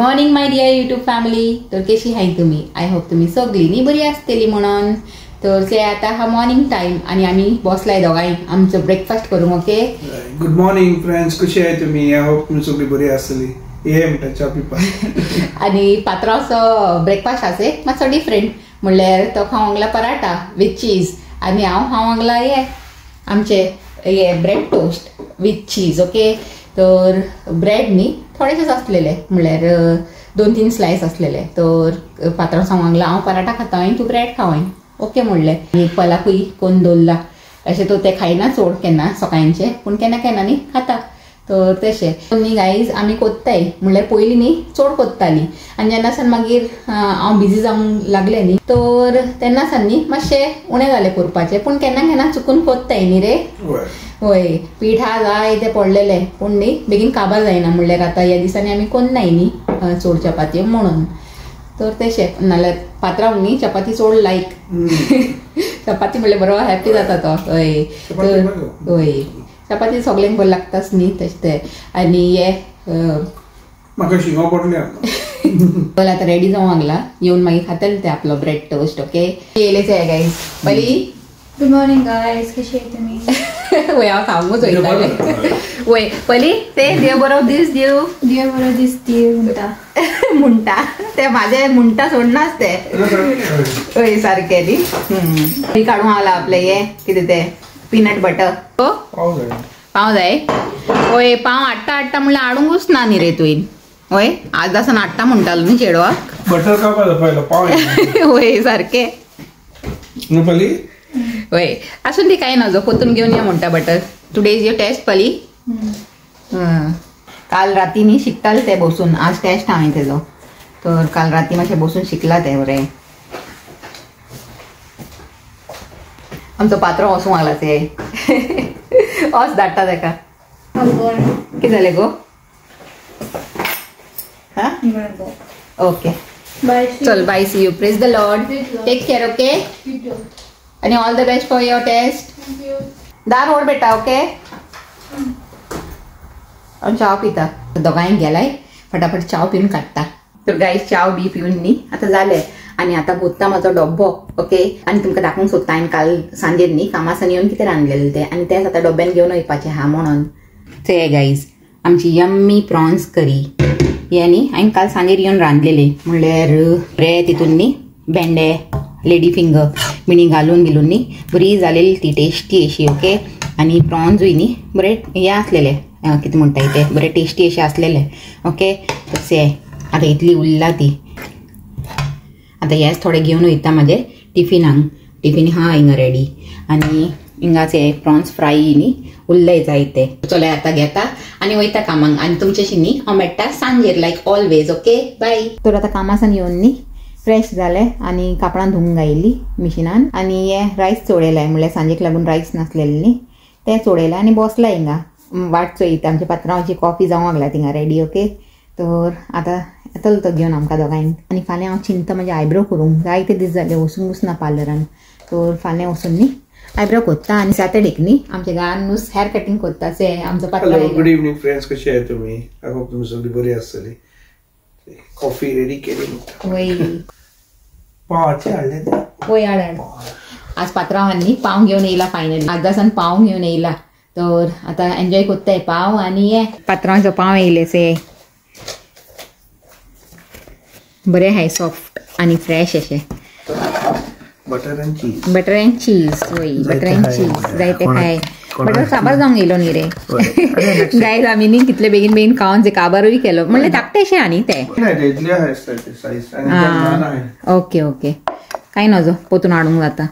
Morning माय Deere YouTube family. तर कशी आहे तुम्ही? आय होप तुम्ही सगळींनी बरी असतेली म्हणून. तर ते आता हा मॉर्निंग टाइम आणि आम्ही बसलाय दोघांनी आमचं ब्रेकफास्ट करूंक. ओके, गुड मॉर्निंग फ्रेंड्स, कशी आहे तुम्ही? आय होप तुम्ही सगळी बरी असतली. ये म्हणटा चा पिपा आणि पात्रांचो ब्रेकफास्ट आसे मातसो डिफरंट म्हणल्यार तो खावंकला पराठा विथ चीज आणि हांव खावंकला हे आमचे हे bread toast with cheese. Okay, तर ब्रेड न्ही थोडेशेच असलेले म्हणल्यार 2-3 स्लाइस असलेले. तर पात्रांव सांगला हांव पराठा खाता आणि तू ब्रेड खावं. ओके म्हणलें. पलाकूय कोण दवरला अशें तो ते खायना चड केन्ना सकाळचे, पूण केन्ना केन्ना न्ही खाता. तर तशें न्ही गायज आमी कोत्ताय म्हणल्यार पयलीं न्ही चड कोत्ताली आनी जेन्ना सान मागीर हांव बिजी जावंक लागलें न्ही तर तेन्ना सान न्ही मातशें उणें जालें करपाचें, पूण केन्ना केन्ना चुकून कोत्ताय न्ही रे. होय, पीठ हा जाय ते पडलेले पूण न्ही बेगीन काबार जायना म्हणल्यार आतां ह्या दिसांनी आमी कोन्नाय न्ही चड चपाती म्हणून. तर तशें नाल्यार पात्रांक न्ही चपाती चड लायक चपाती म्हणल्यार बरो हॅपी जाता तो. हय, होय, चपाती सगळ्यांक बरें लागताच न्ही तशें ते. आनी हे म्हाका शिंगो पडल्या बोला आता रेडी जावंक लागला, येवन मागीर खातले ते आपलो ब्रेड टोस्ट. ओके, येयलेच आहे गायज. पयली गुड मॉर्निंग गायज, कशी आहे तुम्ही? वय हांव खावंकूच वयतालें. वय पयली ते देव बरो दीस दिव, देव बरो दीस दिव म्हणटा ते म्हाजे म्हणटा सोडनाच ते. हय सारकें न्ही. काडूंक आला आपले हे कितें ते पीनट बटर. पाव जाय. होय, पाव हाडटा म्हणल्यार हाडूंकूच ना न्ही रे तुवें. होय, आज आसन हाडटा म्हणटालो न्ही चेडवाक. बटर कापा पयलो पाव. होय सारकें न्हू पली. होय, आसून ती कांय नजो पोतून घेवन या म्हणटा butter. Today is your taste पली. काल राती न्ही शिकताले ते बसून, आज टेस्ट हांवें तेजो. तर काल राती मातशें बसून शिकला ते बरें. आमचो पात्रो वसूंक लागला ते वस धाडटा तेका. कितें जालें गो? हा, ओके, चल bye, see you, praise the lord, take care. Okay, आणि all the best for your test. दार ओड बेटा. ओके, आणि चाव पिता दोगांय गेलाय फटाफट चाव पिवन काडटा. तर गायज चाव बी पिवन न्ही आतां जालें आनी आतां भोत्ता म्हाजो डब्बो. ओके, आनी तुमकां दाखोवंक सोदता हांवें काल सांजेर न्ही कामासान येवन कितें रांदलेलें तें, आनी तेंच आतां डब्यान घेवन वयपाचें हा म्हणून. ते गायज आमची यम्मी प्रॉन्स करी हे न्ही हांवें काल सांजेर येवन रांदलेली म्हणल्यार बरें तितून न्ही भेंडे लेडी फिंगर मिणी घालून न्ही बरी जालेली ती टेस्टी अशी. ओके, आनी प्रॉन्सूय न्ही बरें हे आसलेले कितें म्हणटाय ते बरें टेस्टी अशें आसलेले. ओके, तशें आतां इतली उरला ती. आतां हेच थोडे घेवन वयता म्हाजे टिफिनाक. टिफीन हा हिंगा रेडी आनी हिंगाचे प्रॉन्स फ्राय न्ही उरले जायते. चले आतां घेता आनी वयता कामाक. आनी तुमचेशी न्ही हांव मेळटा सांजेर लायक ऑलवेज. Okay, bye. तर आतां कामासान येवन न्ही फ्रेश जालें आनी कापडां धुवंक घायली मिशिनान आनी हे रायस चोडयलाय म्हणल्यार सांजेक लागून रायस नासलेले न्ही ते चोडयला आनी बसला हिंगा वाट चोयता. आमच्या पात्रांवाची कॉफी जावंक लागला थिंगा रेडी. ओके, तर आतां येतलो तो घेवन आमकां दोगांयक. आनी फाल्यां हांव चिंता म्हाजे आयब्रो करूंक जायते दीस जाले वचूंकूच ना पार्लरान. तर फाल्यां वचून न्ही आयब्रो कोत्ता आनी सॅटर्डेक न्ही आमच्या गांवान न्हू हेअर कटींग कोत्ता. से आमचो पात्र. गुड इवनिंग फ्रेंड्स, कशी आहे तुम्ही? आय होप तुम्ही सगळी बरी असतली. कॉफी रेडी केली. वय पावाचे हाडले ते. वय हाड. आज पात्रांवांनी पाव घेवन येयला फायनली. आज आसान पाव घेवन येयला. तर आतां एन्जॉय कोत्ताय पाव आनी हे पात्रांचो पाव येयले से बरे हाय सॉफ्ट आनी फ्रेश अशे. Butter and cheese. Butter and cheese. वय बटर अँड चीज जायते खाय. बटर काबार जावंक येयलो न्ही रे गायज आमी न्ही कितले बेगीन बेगीन खावन जे काबारूय केलो म्हणल्यार धाकटेशें आनी ते. ओके ओके, कांय नजो पोतून हाडूंक जाता.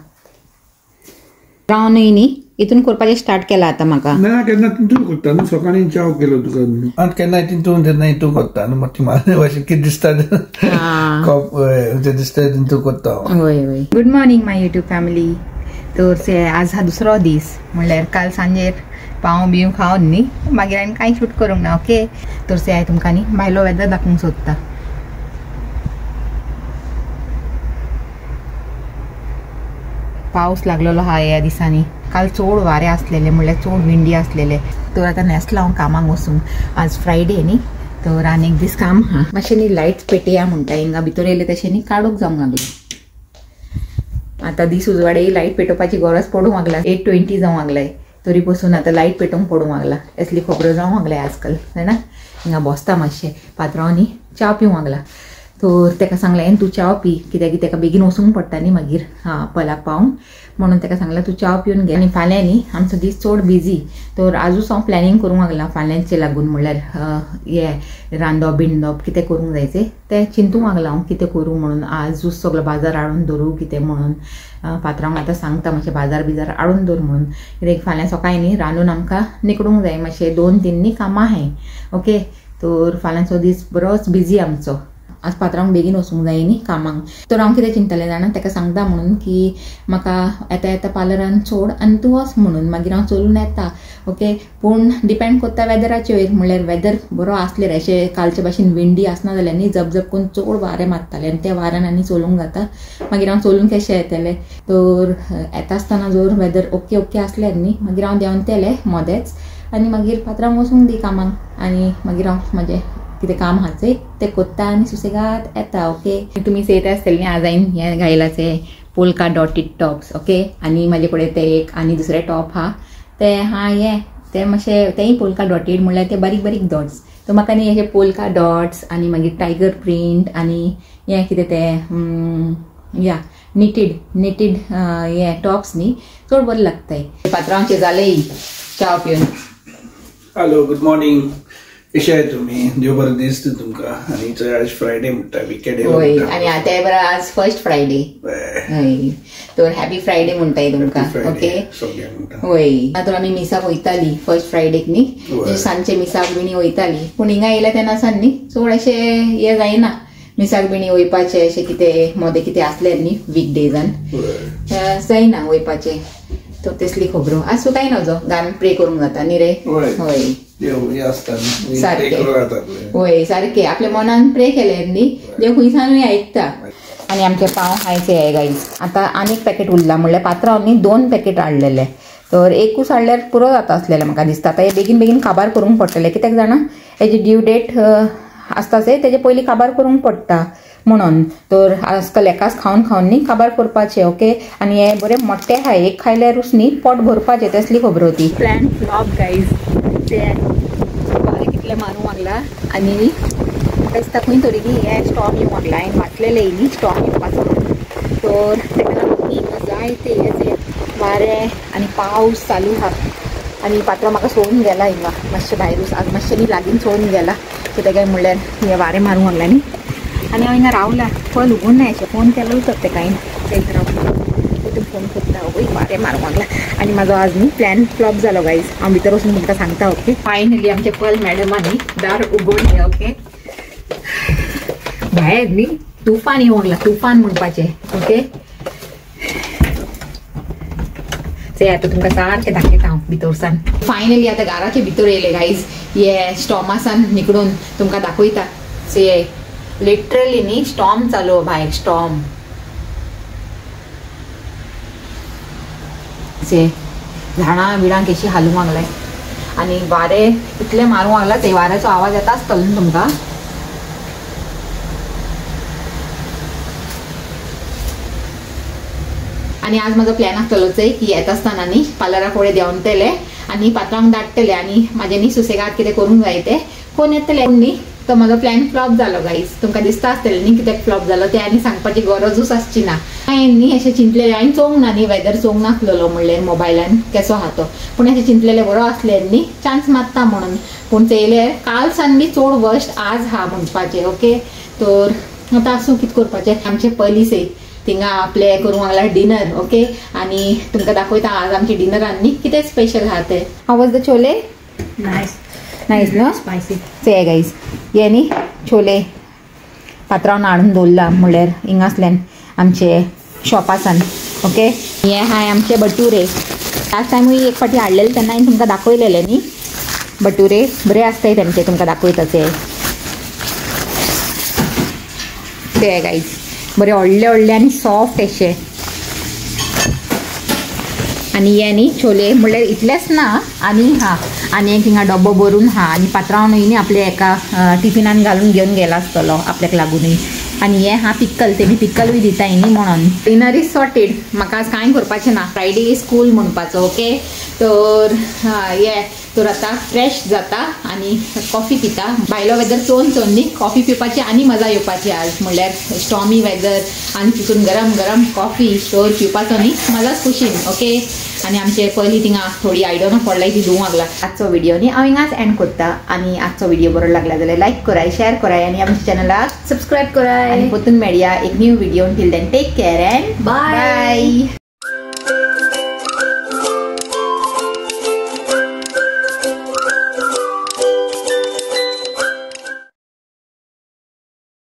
रावनूय न्ही इतून करपाचें स्टार्ट केला आतां म्हाका. ना केन्ना तितून करता न्हू सकाळी चाव केलो तुका आनी केन्ना तितून तेन्ना हितू करता न्हू मातशें म्हाजें अशें कितें दिसता तें दिसता तितून करता. वय वय. गुड मॉर्निंग माय यूट्यूब फॅमिली. तर से आज हा दुसरो दीस म्हणल्यार काल सांजेर पाव बिव खावन न्ही मागीर हांवें कांय शूट करूंक ना. ओके, तर से हांवें तुमकां न्ही भायलो वेदर दाखोवंक सोदता. पावस लागलेलो हा ह्या दिसांनी. काल चड वारे आसलेले म्हणल्यार चड विंडी आसलेले. तर आतां नेसला हांव कामाक वचूंक. आज फ्रायडे न्ही तर आनी एक दीस काम हा मातशें न्ही लायट्स पेटया म्हणटा हिंगा भितर येयले तशें न्ही काडूंक जावंक लागलें. आतां दीस उजवाडे लायट पेटोवपाची गरज पडूंक लागला. 8:20 जावंक लागलाय तरी पासून आतां लायट पेटोवंक पडूंक लागला. असली खबरो जावंक लागलाय आजकाल जाणा. हिंगा बसता मातशें पात्रांव च्या पिवंक लागला. तर ताका सांगलें तूं च्या पी कित्याक ताका बेगीन वचूंक पडटा न्ही मागीर पलाक पावूंक म्हणून ताका सांगलें तूं च्या पिवन घे. आनी फाल्यां न्ही आमचो दीस चड बिजी. तर आजूच हांव प्लॅनिंग करूंक लागलां फाल्यांचे लागून म्हणल्यार हे रांदप बिंदप कितें करूंक जायचें तें चिंतूंक लागलां हांव कितें करूं म्हणून. आजूच सगळो बाजार हाडून धरूं कितें म्हणून पात्रांक आतां सांगता मातशें बाजार बिजार हाडून दवर म्हणून. कित्याक फाल्यां सकाळीं न्ही रांदून आमकां निकळूंक जाय मातशें 2-3 न्ही कामां आहाय. ओके तर फाल्यांचो दीस बरोच बिजी आमचो. आज पात्रांक बेगीन वचूंक जाय न्ही कामांक. तर हांव कितें चिंतलें जाणा ताका सांगता म्हणून की म्हाका येता येता पार्लरान सोड आनी तूं वच म्हणून मागीर हांव चलून येता. ओके पूण डिपेंड करता वेदराचेर. म्हणल्यार वेदर बरो आसल्यार अशें कालचे भाशेन विंडी आसना जाल्यार न्ही जप करून चड वारें मारतालें आनी त्या वाऱ्यान आनी चलूंक जाता. मागीर हांव चलून कशें येतलें. तर येता आसतना जर वेदर ओके ओके आसल्यार न्ही मागीर हांव देंवतलें मोदेंच आनी मागीर पात्रांक वचूंक दी कामांक आनी मागीर हांव म्हाजें कितें काम आहाचें तें कोत्ता आनी सुसेगाद येता. ओके तुमी चयत आसतलीं आज हांवें हें घायलाचें पोल्का डॉटेड टॉप्स. ओके आनी म्हाजे कडेन ते एक आनी दुसरें टॉप हा ते हें तें मातशें तेंय पोल्का डॉटेड म्हणल्यार ते बारीक बारीक डॉट्स. तर म्हाका न्ही अशे पोल्का डॉट्स आनी मागीर टायगर प्रिंट आनी हें कितें तें निटीड हे टॉप्स न्ही चड बरें लागताय. पात्रांवचे जाले च्या पिवन. Hello good morning. कशें आहे तुमी? देव बरें दीस दी तुमकां. आनी आज फ्रायडे म्हणटा विकेंड होय आनी ते बरं आज फर्स्ट फ्रायडे. हय तर हॅपी फ्रायडे म्हणटाय तुमकां. ओके होय तर आमी मिसाक वयताली फर्स्ट फ्रायडेक न्ही सांजचे मिसाक बिणी वयताली. पूण हिंगा येयल्या तेन्ना सान न्ही चड अशें हें जायना मिसाक बिणी वयपाचें अशें कितें मोदें कितें आसल्यार न्ही वीक डेजान जायना वयपाचें. तो तेसली खबरो आज सो काय नजो गान प्रे करूंक जाता न्ही रे. होय सारकें होय सारकें आपल्या मनान प्रे केल्यार न्ही देव खंयसानूय आयकता. आनी आमचे पाव खायचे आहे गाईज. आतां आनी एक पॅकेट उरलां म्हणल्यार पात्रांव न्ही 2 पॅकेट हाडलेले. तर एकूच हाडल्यार पुरो जाता आसलेलें म्हाका दिसता. आतां हे बेगीन बेगीन काबार करूंक पडटलें कित्याक जाणा हेजी ड्यू डेट आसता तेजे पयलीं काबार करूंक पडटा म्हणून. तर आजकाल एकाच खावन खावन न्ही काबार करपाचें. ओके आनी हे बरें मोठे हाय एक खायल्यारूच न्ही पोट भरपाचें तसली खबर ती. Plan flop guys. ते वारें कितलें मारूंक लागला आनी दिसता खंय तरी न्ही हे स्टॉम येवंक लागला. हांवें वाचलेलें न्ही स्टॉम येवपाचो. तर ताका लागून न्ही जायते हेजे वारें आनी पावस चालू आहा. आनी पात्रांव म्हाका सोडून गेला हिंगा मातशें भायरूच आज मातशें न्ही लागीं सोडून गेला कित्याक काय म्हणल्यार हे वारें मारूंक लागला न्ही. आनी हांव हिंगा रावला फोन उगून ना अशें फोन केलो तर ते कांय तेंच रावला तितून फोन करता. वय वारें मारूंक लागला आनी म्हाजो आज न्ही प्लॅन फ्लॉप जालो गायज. हांव भितर वचून तुमकां सांगता. ओके फायनली आमचे पल मॅडमांनी दार उगडलें. ओके भायर न्ही तुफान येवंक लागला तुफान म्हणपाचें. ओके ते आतां तुमकां सारकें दाखयता हांव भितरसान. फायनली आतां घराचे भितर येयले गायज. हे स्टॉमासान निकडून तुमकां दाखयता. से लिटरली न्ही स्टॉम चालू भायर स्टॉम. से झाडां बिडां कशी हालूंक लागलाय आनी वारें इतलें मारूंक लागला ते वाऱ्याचो आवाज येता आसतलो न्ही तुमकां. आनी आज म्हाजो प्लॅन आसतलोच की येता आसतना न्ही पार्लरा फुडें देंवतलें आनी पात्रांक धाडटलें आनी म्हाजें न्ही सुसेगाद कितें करूंक जाय तें कोण येतलें न्ही. तो म्हाजो प्लॅन फ्लॉप जालो गायज. तुमकां दिसता आसतलें न्ही कित्याक फ्लॉप जालो तें आनी सांगपाची गरजूच आसची ना. हांवें न्ही अशें चिंतलेलें हांवें चोवंक ना न्ही वेदर चोवंक नासलेलो म्हणल्यार मोबायलान कसो आहा तो. पूण अशें चिंतलेलें बरो आसल्यार न्ही चान्स मारता म्हणून. पूण चयलें काल सान बी चड वर्स्ट आज हा म्हणपाचें. ओके तर आतां आसूं कितें करपाचें. आमचें पयलींच थिंगा आपले करूंक लागला डिनर. ओके आनी तुमकां दाखयता आज आमच्या डिनरान न्ही कितें स्पेशल आहा तें. How was the chole? Nice no spicy. Say guys हे न्ही छोले पात्रांव हाडून दवरला म्हणल्यार हिंगासल्यान आमचे शॉपासान. ओके हे हाय आमचे बटुरे. लास्ट टायमूय एक फावटी हाडलेले तेन्ना हांवें तुमकां दाखयलेले न्ही बटुरे बरे आसताय तेंचे तुमकां दाखयताचे. ते गायज बरे व्हडले व्हडले आनी सॉफ्ट अशे आणि हे न्ही छोले म्हणल्यार इतलेच ना आनी एक हिंगा डब्बो भरून आनी पात्रांवूय न्ही आपल्या एका टिफिनान घालून घेवन गेला आसतलो आपल्याक लागूनय. आनी हे पिक्कल तेमी पिक्कलूय दिताय न्ही म्हणून. Dinner is sorted. म्हाका आज कांय करपाचें ना. फ्रायडे इज स्कूल म्हणपाचो. ओके तर तर आतां फ्रेश जाता आनी कॉफी पिता. भायलो वेदर चोवन न्ही कॉफी पिवपाची आनी मजा येवपाची आज. म्हणल्यार स्टॉमी वेदर आनी तितून गरम गरम कॉफी तर पिवपाचो न्ही मजाच खुशीन. ओके आनी आमचे पयलीं थिंगा थोडी आयडनां पडलाय ती धुवंक लागला. आजचो व्हिडिओ न्ही हांव हिंगाच एंड करता. आनी आजचो व्हिडिओ बरो लागला जाल्यार लायक कराय, शेअर कराय आनी आमच्या चॅनलाक Subscribe koray. आनी परतून मेळया एक new video. Till then take care and bye.